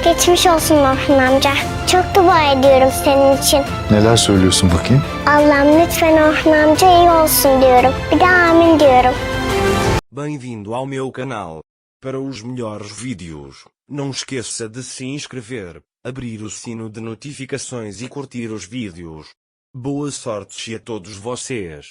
Geçmiş olsun Orhun amca. Çok dua ediyorum senin için. Neler söylüyorsun bakayım? Allah'ım lütfen Orhun amca iyi olsun diyorum. Bir de amin diyorum. Bem-vindo ao meu canal. Para os melhores vídeos, não esqueça de se inscrever, abrir o sino de notificações e curtir os vídeos. Boa sorte a todos vocês.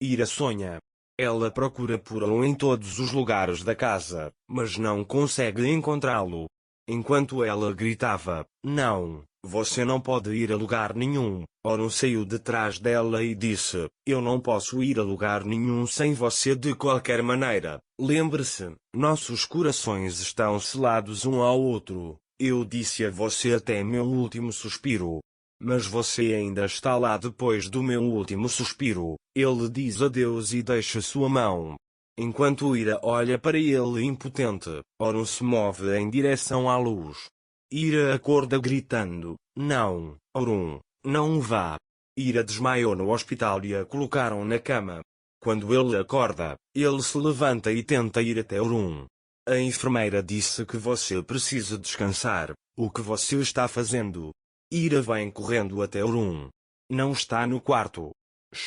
Ira sonha. Ela procura por em todos os lugares da casa, mas não consegue encontrá-lo. Enquanto ela gritava, não, você não pode ir a lugar nenhum, Orun saiu de trás dela e disse, eu não posso ir a lugar nenhum sem você de qualquer maneira. Lembre-se, nossos corações estão selados um ao outro. Eu disse a você até meu último suspiro. Mas você ainda está lá depois do meu último suspiro. Ele diz adeus e deixa sua mão. Enquanto Ira olha para ele impotente, Orun se move em direção à luz. Ira acorda gritando, não, Orun, não vá. Ira desmaiou no hospital e a colocaram na cama. Quando ele acorda, ele se levanta e tenta ir até Orun. A enfermeira disse que você precisa descansar. O que você está fazendo? Ira vem correndo até Orun. Não está no quarto.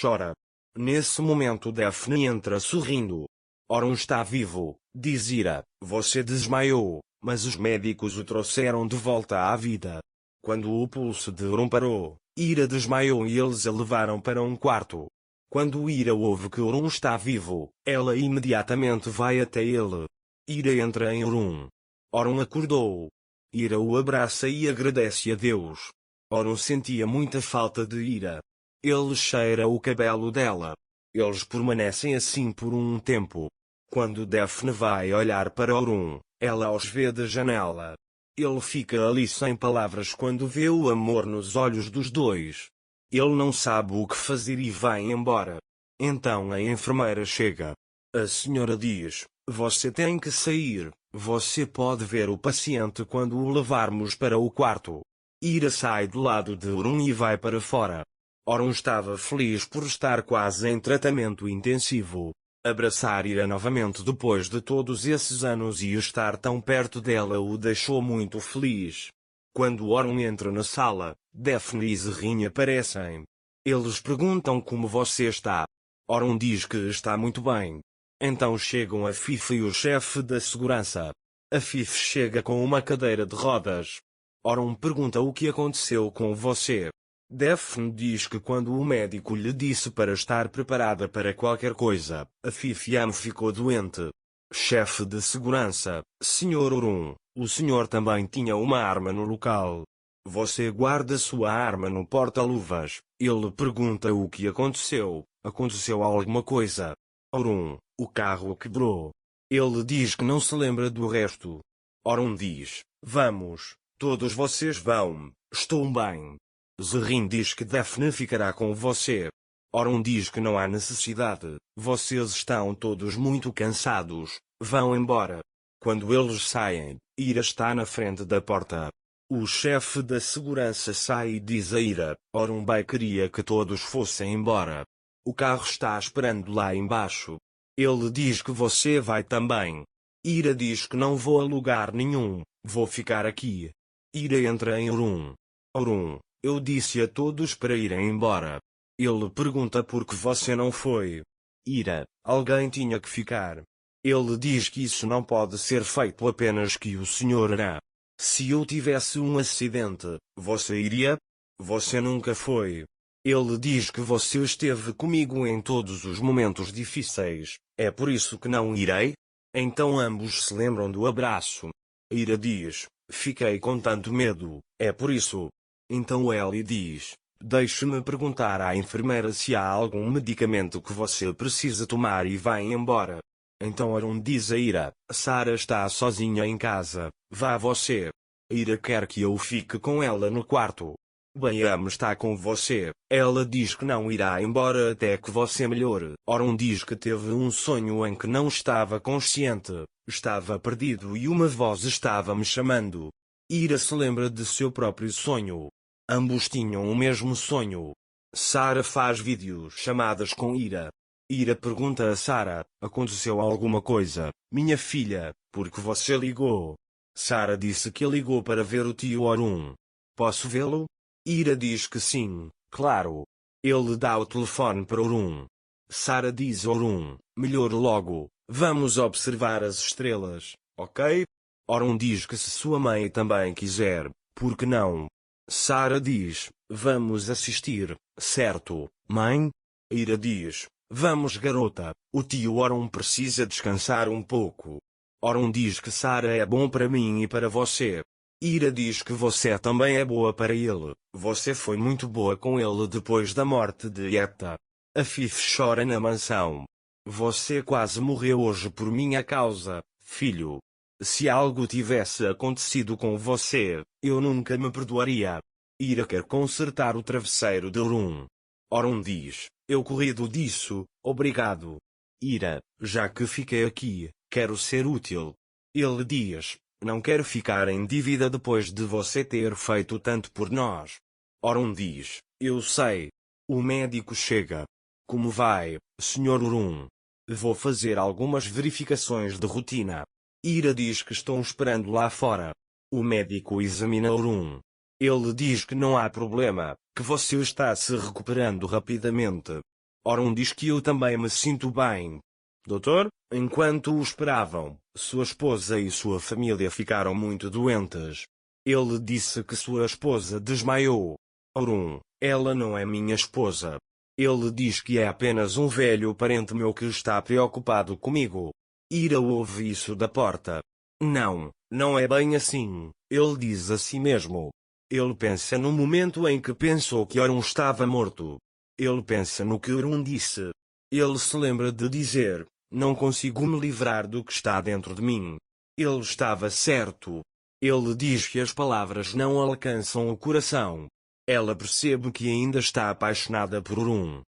Chora. Nesse momento Daphne entra sorrindo. Orun está vivo, diz Ira. Você desmaiou, mas os médicos o trouxeram de volta à vida. Quando o pulso de Orun parou, Ira desmaiou e eles a levaram para um quarto. Quando Ira ouve que Orun está vivo, ela imediatamente vai até ele. Ira entra em Orun. Orun acordou. Ira o abraça e agradece a Deus. Orun sentia muita falta de Ira. Ele cheira o cabelo dela. Eles permanecem assim por um tempo. Quando Daphne vai olhar para Orun, ela os vê da janela. Ele fica ali sem palavras quando vê o amor nos olhos dos dois. Ele não sabe o que fazer e vai embora. Então a enfermeira chega. A senhora diz, você tem que sair. Você pode ver o paciente quando o levarmos para o quarto. Ira sai do lado de Orun e vai para fora. Orun estava feliz por estar quase em tratamento intensivo. Abraçar Ira novamente depois de todos esses anos e estar tão perto dela o deixou muito feliz. Quando Orun entra na sala, Daphne e Zerrin aparecem. Eles perguntam como você está. Orun diz que está muito bem. Então chegam a Fifi e o chefe da segurança. A Fifi chega com uma cadeira de rodas. Orun pergunta o que aconteceu com você. Daphne diz que quando o médico lhe disse para estar preparada para qualquer coisa, a Fifi ficou doente. Chefe de segurança, Sr. Orun, o senhor também tinha uma arma no local. Você guarda sua arma no porta-luvas. Ele pergunta o que aconteceu. Aconteceu alguma coisa? Orun, o carro quebrou. Ele diz que não se lembra do resto. Orun diz, vamos, todos vocês vão, estou bem. Zerrin diz que Daphne ficará com você. Orun diz que não há necessidade, vocês estão todos muito cansados, vão embora. Quando eles saem, Ira está na frente da porta. O chefe da segurança sai e diz a Ira, Orun Bey queria que todos fossem embora. O carro está esperando lá embaixo. Ele diz que você vai também. Ira diz que não vou a lugar nenhum, vou ficar aqui. Ira entra em Orun. Orun, eu disse a todos para irem embora. Ele pergunta por que você não foi. Ira, alguém tinha que ficar. Ele diz que isso não pode ser feito apenas que o senhor irá. Se eu tivesse um acidente, você iria? Você nunca foi. Ele diz que você esteve comigo em todos os momentos difíceis, é por isso que não irei? Então ambos se lembram do abraço. Ira diz, fiquei com tanto medo, é por isso. Então Ellie diz, deixe-me perguntar à enfermeira se há algum medicamento que você precisa tomar e vai embora. Então Orun diz a Ira, Sarah está sozinha em casa, vá você. Ira quer que eu fique com ela no quarto. Bayam está com você. Ela diz que não irá embora até que você melhore. Orun diz que teve um sonho em que não estava consciente, estava perdido e uma voz estava me chamando. Ira se lembra de seu próprio sonho. Ambos tinham o mesmo sonho. Sarah faz vídeos chamadas com Ira. Ira pergunta a Sarah, aconteceu alguma coisa, minha filha, porque você ligou? Sara disse que ligou para ver o tio Orun. Posso vê-lo? Ira diz que sim, claro. Ele dá o telefone para Orun. Sara diz a Orun, melhor logo, vamos observar as estrelas, ok? Orun diz que se sua mãe também quiser, por que não? Sara diz, vamos assistir, certo, mãe? Ira diz, vamos garota, o tio Orun precisa descansar um pouco. Orun diz que Sara é bom para mim e para você. Ira diz que você também é boa para ele, você foi muito boa com ele depois da morte de Eta. A Fifi chora na mansão. Você quase morreu hoje por minha causa, filho. Se algo tivesse acontecido com você, eu nunca me perdoaria. Ira quer consertar o travesseiro de Orun. Orun diz, eu cuido disso, obrigado. Ira, já que fiquei aqui, quero ser útil. Ele diz, não quero ficar em dívida depois de você ter feito tanto por nós. Orun diz, eu sei. O médico chega. Como vai, Sr. Orun? Vou fazer algumas verificações de rotina. Ira diz que estão esperando lá fora. O médico examina Orun. Ele diz que não há problema, que você está se recuperando rapidamente. Orun diz que eu também me sinto bem. Doutor, enquanto o esperavam, sua esposa e sua família ficaram muito doentes. Ele disse que sua esposa desmaiou. Orun, ela não é minha esposa. Ele diz que é apenas um velho parente meu que está preocupado comigo. Ira ouve isso da porta. Não, não é bem assim, ele diz a si mesmo. Ele pensa no momento em que pensou que Orun estava morto. Ele pensa no que Orun disse. Ele se lembra de dizer, não consigo me livrar do que está dentro de mim. Ele estava certo. Ele diz que as palavras não alcançam o coração. Ela percebe que ainda está apaixonada por Orun.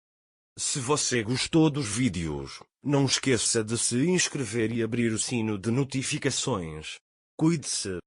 Se você gostou dos vídeos, não esqueça de se inscrever e abrir o sino de notificações. Cuide-se.